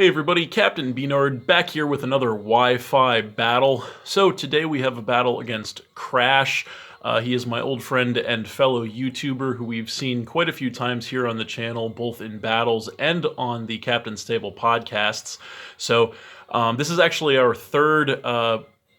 Hey everybody, Captain B-Nard back here with another Wi-Fi battle. So today we have a battle against Crash. He is my old friend and fellow YouTuber who we've seen quite a few times here on the channel, both in battles and on the Captain's Table podcasts. So this is actually our third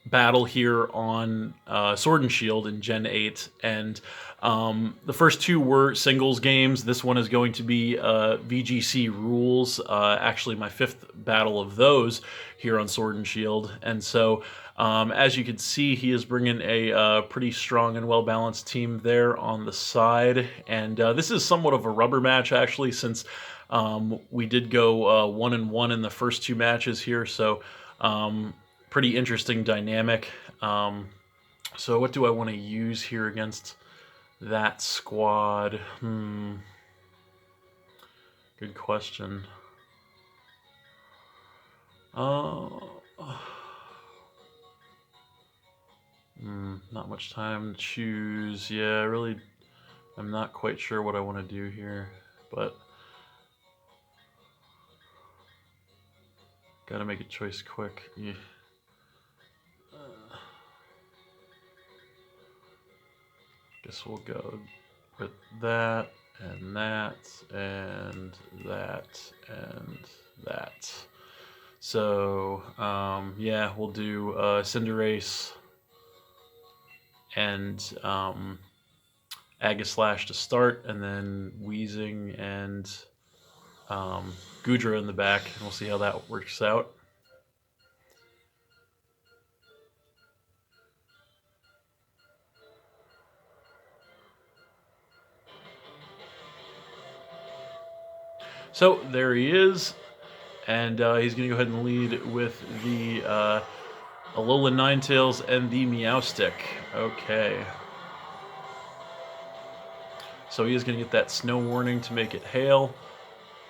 battle here on Sword and Shield in Gen 8, and the first two were singles games. This one is going to be VGC rules, actually my fifth battle of those here on Sword and Shield. And so as you can see, he is bringing a pretty strong and well-balanced team there on the side. And this is somewhat of a rubber match, actually, since we did go 1-1 in the first two matches here. So pretty interesting dynamic. So what do I want to use here against that squad? Good question. Not much time to choose. Yeah, really, I'm not quite sure what I want to do here, but gotta make a choice quick. Yeah. Guess we'll go with that, and that, and that, and that. So, yeah, we'll do Cinderace and Aegislash to start, and then Weezing and Goodra in the back, and we'll see how that works out. So there he is, and he's going to go ahead and lead with the Alolan Ninetales and the Meowstic. Okay. So he is going to get that snow warning to make it hail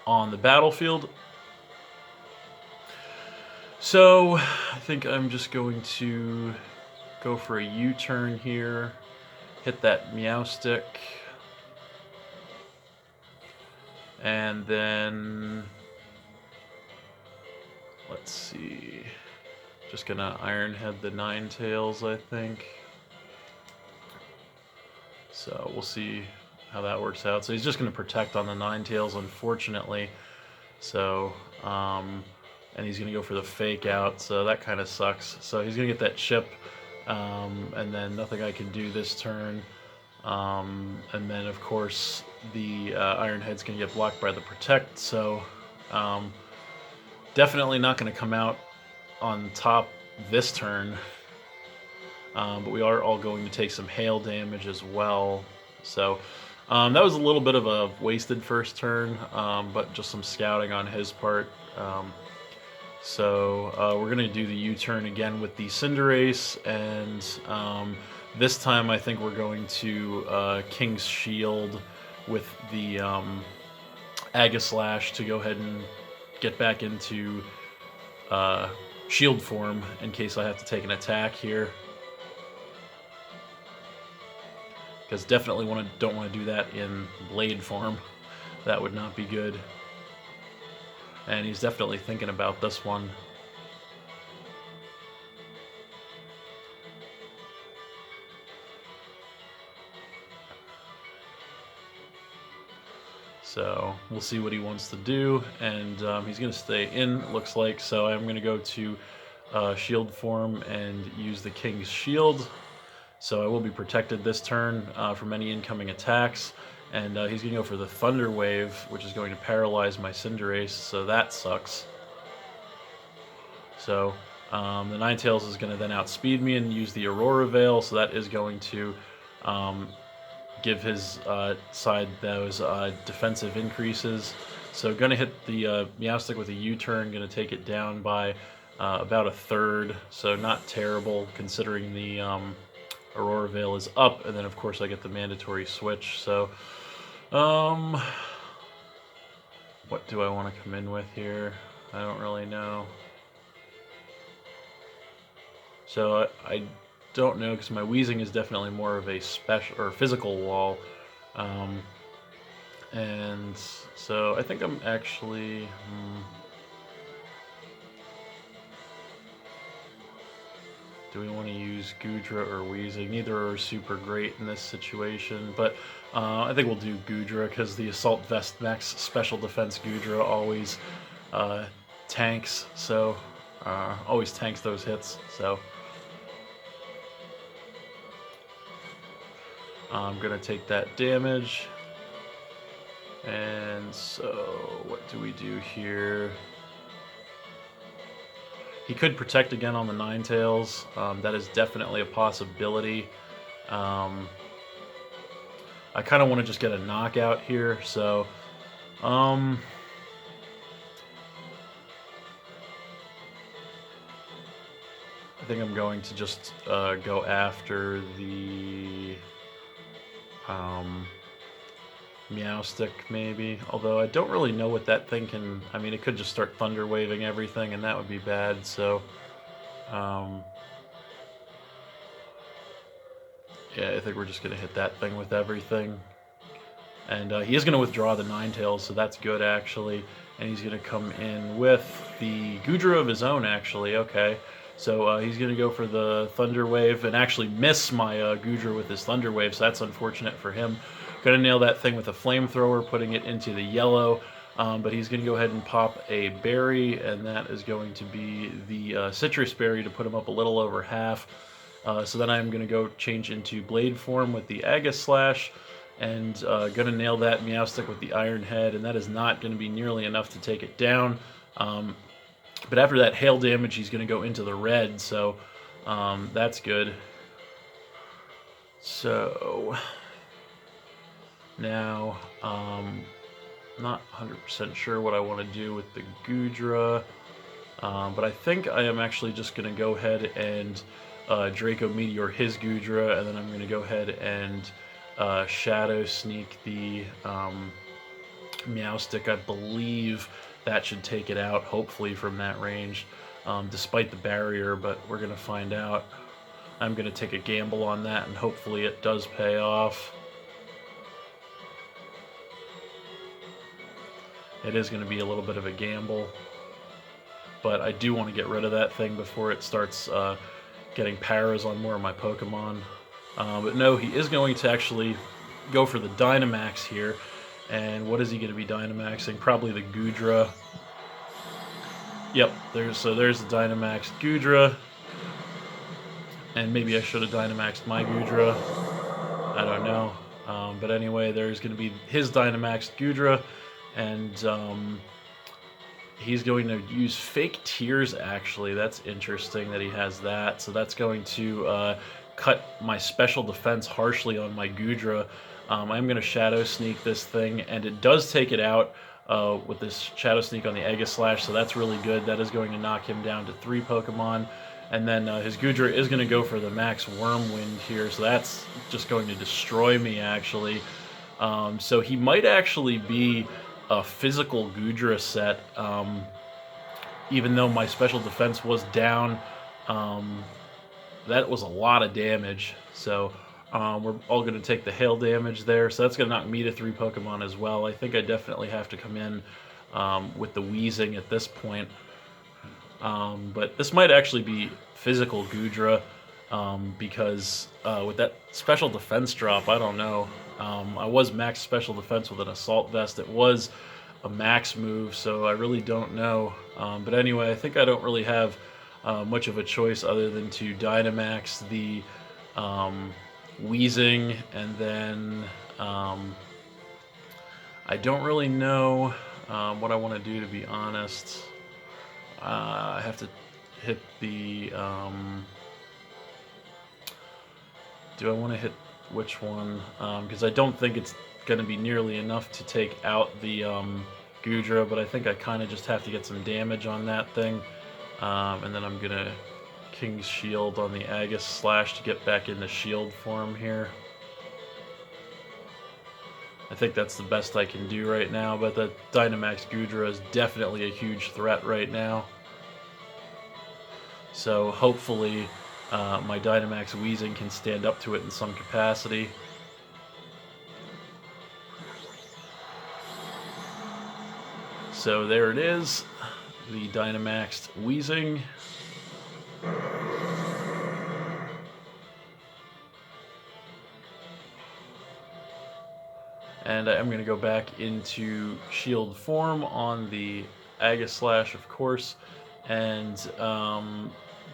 on the battlefield. So I think I'm just going to go for a U-turn here, hit that Meowstic, and then let's see, just gonna Iron Head the Ninetales, I think. So we'll see how that works out. So he's just gonna protect on the Ninetales, unfortunately. So and he's gonna go for the fake out, so that kind of sucks. So he's gonna get that chip, and then nothing I can do this turn. And then of course the Iron Head's gonna get blocked by the protect, so definitely not gonna come out on top this turn. But we are all going to take some hail damage as well. So that was a little bit of a wasted first turn, but just some scouting on his part. So we're going to do the U-turn again with the Cinderace, and this time I think we're going to King's Shield with the Aegislash to go ahead and get back into shield form in case I have to take an attack here. Because definitely don't want to do that in blade form. That would not be good. And he's definitely thinking about this one. So we'll see what he wants to do, and he's going to stay in, it looks like. So I'm going to go to shield form and use the King's Shield. So I will be protected this turn from any incoming attacks. And he's going to go for the Thunder Wave, which is going to paralyze my Cinderace, so that sucks. So the Ninetales is going to then outspeed me and use the Aurora Veil, so that is going to give his side those defensive increases. So going to hit the Meowstic with a U-turn, going to take it down by about a third, so not terrible considering the Aurora Veil is up, and then of course I get the mandatory switch. So what do I want to come in with here? I don't really know. So I don't know, because my Weezing is definitely more of a special or physical wall, and so I think I'm actually Do we want to use Gudra or Wheezing? Neither are super great in this situation, but I think we'll do Gudra because the Assault Vest Max Special Defense Gudra always tanks, so always tanks those hits. So I'm gonna take that damage, and so what do we do here? He could protect again on the Ninetales. That is definitely a possibility. I kind of want to just get a knockout here, so I think I'm going to just go after the Meowstick, maybe. Although I don't really know what that thing can... I mean, it could just start thunder waving everything, and that would be bad, so... yeah, I think we're just going to hit that thing with everything. And he is going to withdraw the Ninetales, so that's good, actually. And he's going to come in with the Gudra of his own, actually. Okay. So he's going to go for the Thunder Wave and actually miss my Gudra with his Thunder Wave, so that's unfortunate for him. Going to nail that thing with a Flamethrower, putting it into the yellow. But he's going to go ahead and pop a berry, and that is going to be the Citrus Berry to put him up a little over half. So then I'm going to go change into Blade form with the Aegislash, and going to nail that Meowstick with the Iron Head, and that is not going to be nearly enough to take it down. But after that hail damage, he's going to go into the red, so that's good. So now, not 100% sure what I want to do with the Gudra, but I think I am actually just going to go ahead and Draco Meteor his Gudra, and then I'm going to go ahead and Shadow Sneak the Meowstick. I believe that should take it out, hopefully, from that range, despite the barrier, but we're going to find out. I'm going to take a gamble on that, and hopefully it does pay off. It is going to be a little bit of a gamble, but I do want to get rid of that thing before it starts getting paras on more of my Pokemon. But no, he is going to actually go for the Dynamax here. And what is he going to be Dynamaxing? Probably the Gudra. Yep, there's the Dynamax Gudra. And maybe I should have Dynamaxed my Gudra. I don't know. But anyway, there's going to be his Dynamax Gudra. And he's going to use Fake Tears, actually. That's interesting that he has that. So that's going to cut my special defense harshly on my Gudra. I'm going to Shadow Sneak this thing, and it does take it out with this Shadow Sneak on the Aegislash, so that's really good. That is going to knock him down to 3 Pokemon. And then his Gudra is going to go for the Max Wormwind here, so that's just going to destroy me, actually. So he might actually be a physical Gudra set, even though my special defense was down. That was a lot of damage, so we're all going to take the hail damage there, so that's going to knock me to 3 Pokemon as well. I think I definitely have to come in with the Wheezing at this point. But this might actually be physical Gudra, because with that special defense drop, I don't know. I was max special defense with an Assault Vest. It was a max move, so I really don't know. But anyway, I think I don't really have much of a choice other than to Dynamax the Wheezing, and then I don't really know what I want to do, to be honest. I have to hit the... do I want to hit which one? Because I don't think it's going to be nearly enough to take out the Gudra, but I think I kind of just have to get some damage on that thing. And then I'm going to King's Shield on the Aegislash to get back into shield form here. I think that's the best I can do right now, but the Dynamax Gudra is definitely a huge threat right now. So hopefully my Dynamax Wheezing can stand up to it in some capacity. So there it is, the Dynamaxed Wheezing. And I'm going to go back into shield form on the Aegislash, of course, and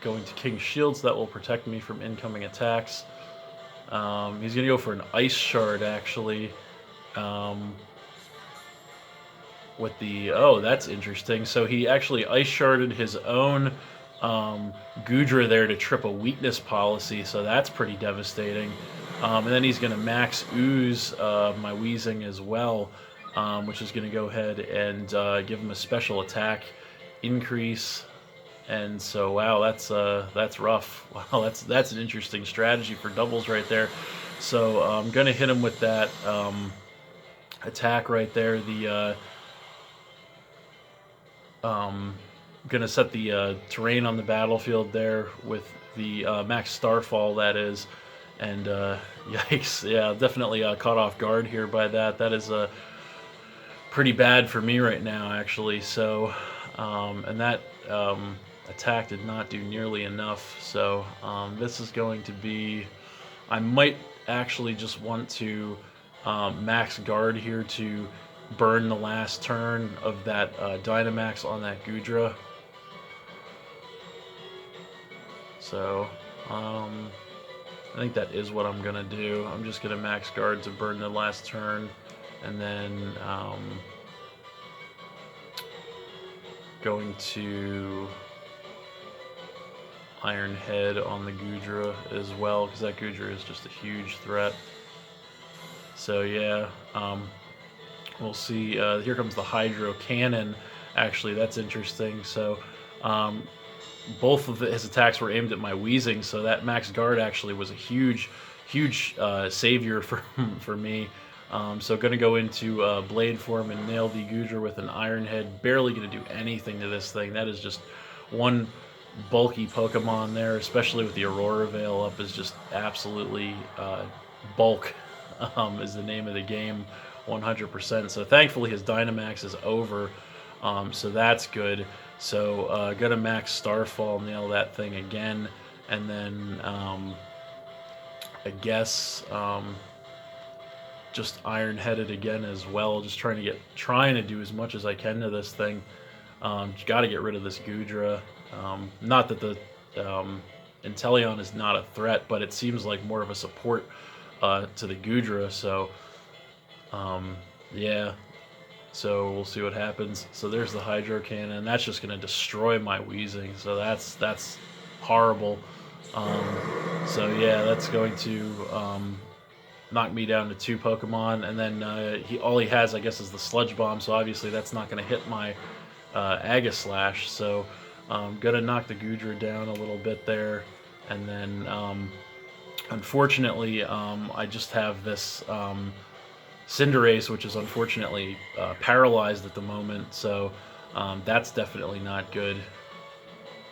going to King Shields. That will protect me from incoming attacks. He's going to go for an Ice Shard, actually. With the... Oh, that's interesting. So he actually Ice Sharded his own Goodra there to trip a weakness policy, so that's pretty devastating. And then he's going to max ooze my Weezing as well, which is going to go ahead and give him a special attack increase. And so, wow, that's rough. Wow, that's an interesting strategy for doubles right there. So I'm going to hit him with that attack right there. The going to set the terrain on the battlefield there with the max Starfall, that is. And yikes, yeah, definitely caught off guard here by that. That is pretty bad for me right now, actually. So, and that attack did not do nearly enough. So this is going to be... I might actually just want to max guard here to burn the last turn of that Dynamax on that Goodra. So, I think that is what I'm going to do. I'm just going to max guard to burn the last turn, and then going to Iron Head on the Goodra as well, because that Goodra is just a huge threat. So yeah, we'll see. Here comes the Hydro Cannon. Actually, that's interesting. So both of his attacks were aimed at my Weezing, so that max guard actually was a huge savior for me. So going to go into Blade form and nail the Goodra with an Iron Head. Barely going to do anything to this thing. That is just one bulky Pokemon there, especially with the Aurora Veil up, is just absolutely bulk is the name of the game, 100%. So thankfully his Dynamax is over, so that's good. So gonna max Starfall, nail that thing again, and then I guess just Iron Headed again as well. Just trying to do as much as I can to this thing. Got to get rid of this Goodra. Not that the Inteleon is not a threat, but it seems like more of a support to the Goodra. So yeah. So we'll see what happens. So there's the Hydro Cannon. That's just going to destroy my Weezing. So that's horrible. So yeah, that's going to knock me down to 2 Pokemon. And then all he has, I guess, is the Sludge Bomb. So obviously that's not going to hit my Aegislash. So I'm going to knock the Goodra down a little bit there. And then unfortunately, I just have this... Cinderace, which is unfortunately paralyzed at the moment, so that's definitely not good.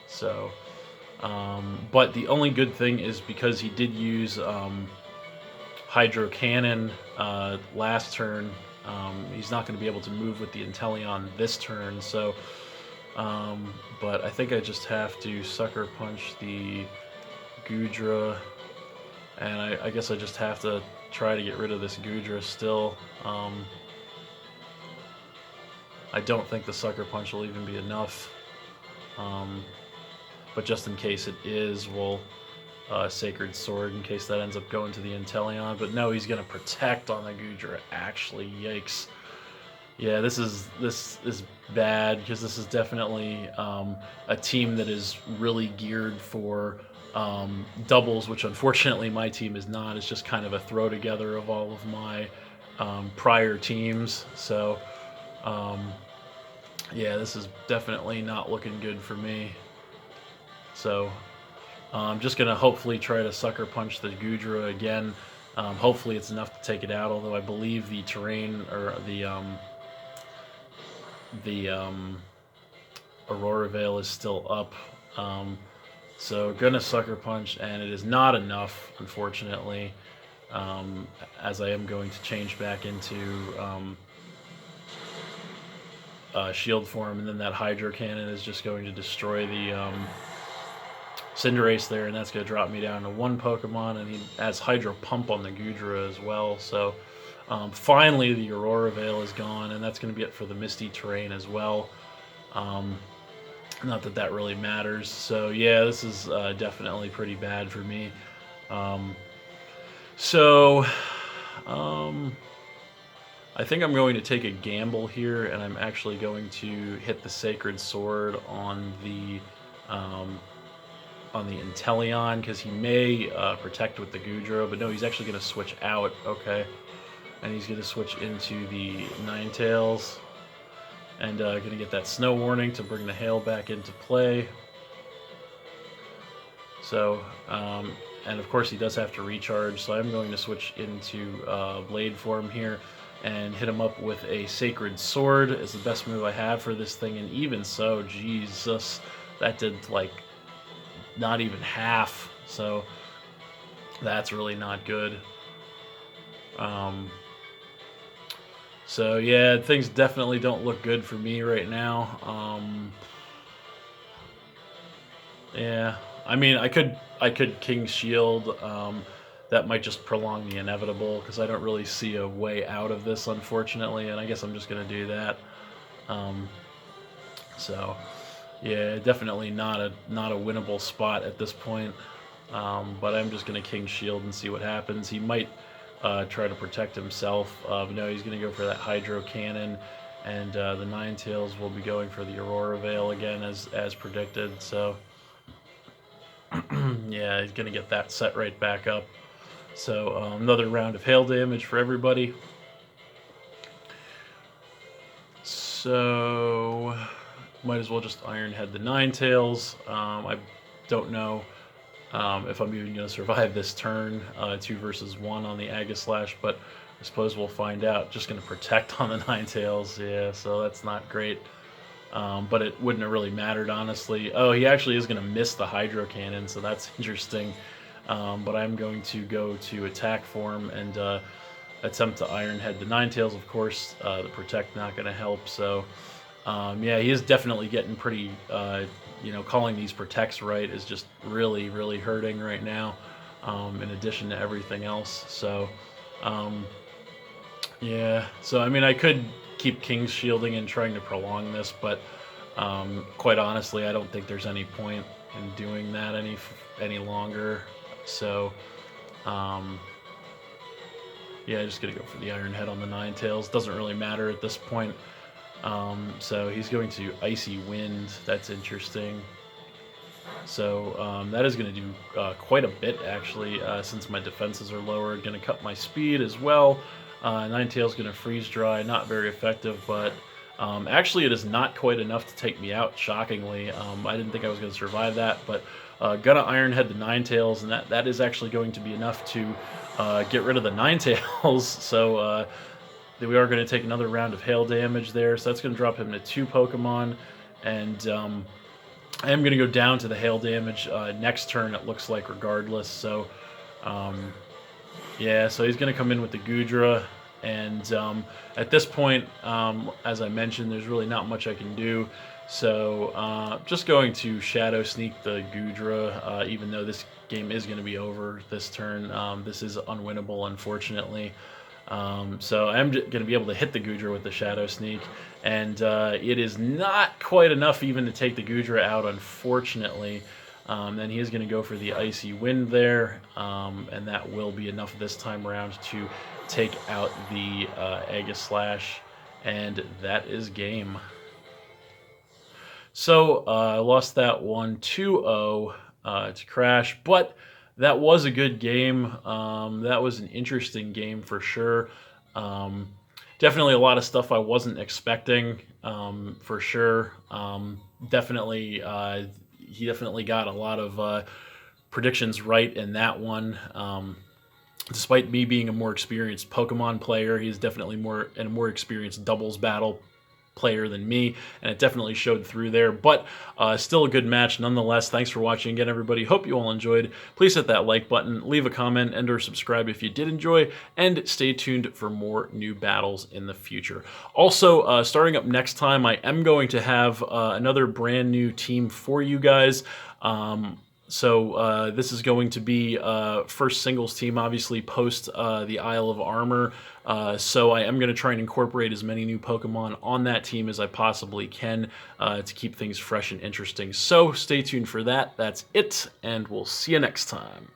So, but the only good thing is because he did use Hydro Cannon last turn, he's not going to be able to move with the Inteleon this turn. So, but I think I just have to Sucker Punch the Goodra, and I guess I just have to try to get rid of this Goodra still. I don't think the Sucker Punch will even be enough. But just in case it is, we'll Sacred Sword in case that ends up going to the Inteleon. But no, he's going to Protect on the Goodra. Actually, yikes. Yeah, this is bad, because this is definitely a team that is really geared for doubles, which unfortunately my team is not. It's just kind of a throw together of all of my prior teams. So yeah, this is definitely not looking good for me. So I'm just gonna hopefully try to Sucker Punch the Goodra again. Hopefully it's enough to take it out, although I believe the terrain, or the Aurora Veil is still up. So gonna Sucker Punch, and it is not enough, unfortunately, as I am going to change back into Shield form, and then that Hydro Cannon is just going to destroy the Cinderace there, and that's going to drop me down to 1 Pokemon, and he has Hydro Pump on the Goodra as well. So Finally, the Aurora Veil is gone, and that's going to be it for the Misty Terrain as well. Not that that really matters. So yeah, this is definitely pretty bad for me. So I think I'm going to take a gamble here, and I'm actually going to hit the Sacred Sword on the Inteleon, because he may protect with the Goodra, but no, he's actually going to switch out. Okay, and he's going to switch into the Ninetales, and going to get that Snow Warning to bring the Hail back into play. So, and of course he does have to recharge, so I'm going to switch into Blade form here and hit him up with a Sacred Sword. Is the best move I have for this thing, and even so, Jesus, that did like not even half, so that's really not good. So yeah, things definitely don't look good for me right now. Yeah, I mean, I could King's Shield. That might just prolong the inevitable, because I don't really see a way out of this, unfortunately, and I guess I'm just going to do that. So, yeah, definitely not a winnable spot at this point, but I'm just going to King's Shield and see what happens. He might try to protect himself, but no, he's going to go for that Hydro Cannon, and the Ninetales will be going for the Aurora Veil again, as predicted, so yeah, he's going to get that set right back up. So another round of hail damage for everybody. So might as well just Iron Head the Ninetales. I don't know if I'm even going to survive this turn, 2 versus 1 on the Aegislash, but I suppose we'll find out. Just going to protect on the Ninetales, yeah, so that's not great. But it wouldn't have really mattered, honestly. Oh, he actually is going to miss the Hydro Cannon, so that's interesting. But I'm going to go to attack form and attempt to Iron Head the Ninetales. Of course, the Protect not going to help. So, yeah, he is definitely getting pretty, calling these Protects right is just really, really hurting right now, in addition to everything else. So, yeah. So, I mean, I could keep King's Shielding and trying to prolong this, but quite honestly, I don't think there's any point in doing that any longer. So, yeah, just gonna go for the Iron Head on the Ninetales. Doesn't really matter at this point. So he's going to Icy Wind. That's interesting. So that is going to do quite a bit, actually, since my defenses are lower. Going to cut my speed as well. Ninetales going to Freeze Dry. Not very effective, but actually it is not quite enough to take me out, shockingly. I didn't think I was going to survive that, but gonna Iron Head the Ninetales, and that is actually going to be enough to get rid of the Ninetales. So we are going to take another round of hail damage there, so that's going to drop him to 2 Pokemon, and I am going to go down to the hail damage next turn, it looks like, regardless. So yeah, so he's going to come in with the Goodra, and at this point, as I mentioned, there's really not much I can do. So just going to Shadow Sneak the Goodra, even though this game is going to be over this turn. This is unwinnable, unfortunately. So I'm going to be able to hit the Goodra with the Shadow Sneak, and it is not quite enough even to take the Goodra out, unfortunately. Then he is going to go for the Icy Wind there, and that will be enough this time around to take out the Aegislash, and that is game. So I lost that one 2-0 to Crash, but that was a good game. That was an interesting game for sure. Definitely a lot of stuff I wasn't expecting, for sure. Definitely, he definitely got a lot of predictions right in that one. Despite me being a more experienced Pokemon player, he's definitely a more experienced doubles battle player than me, and it definitely showed through there, but still a good match nonetheless. Thanks for watching again, everybody. Hope you all enjoyed. Please hit that like button, leave a comment, and or subscribe if you did enjoy, and stay tuned for more new battles in the future. Also, starting up next time, I am going to have another brand new team for you guys. So this is going to be first singles team, obviously, post the Isle of Armor. So I am going to try and incorporate as many new Pokemon on that team as I possibly can to keep things fresh and interesting. So stay tuned for that. That's it, and we'll see you next time.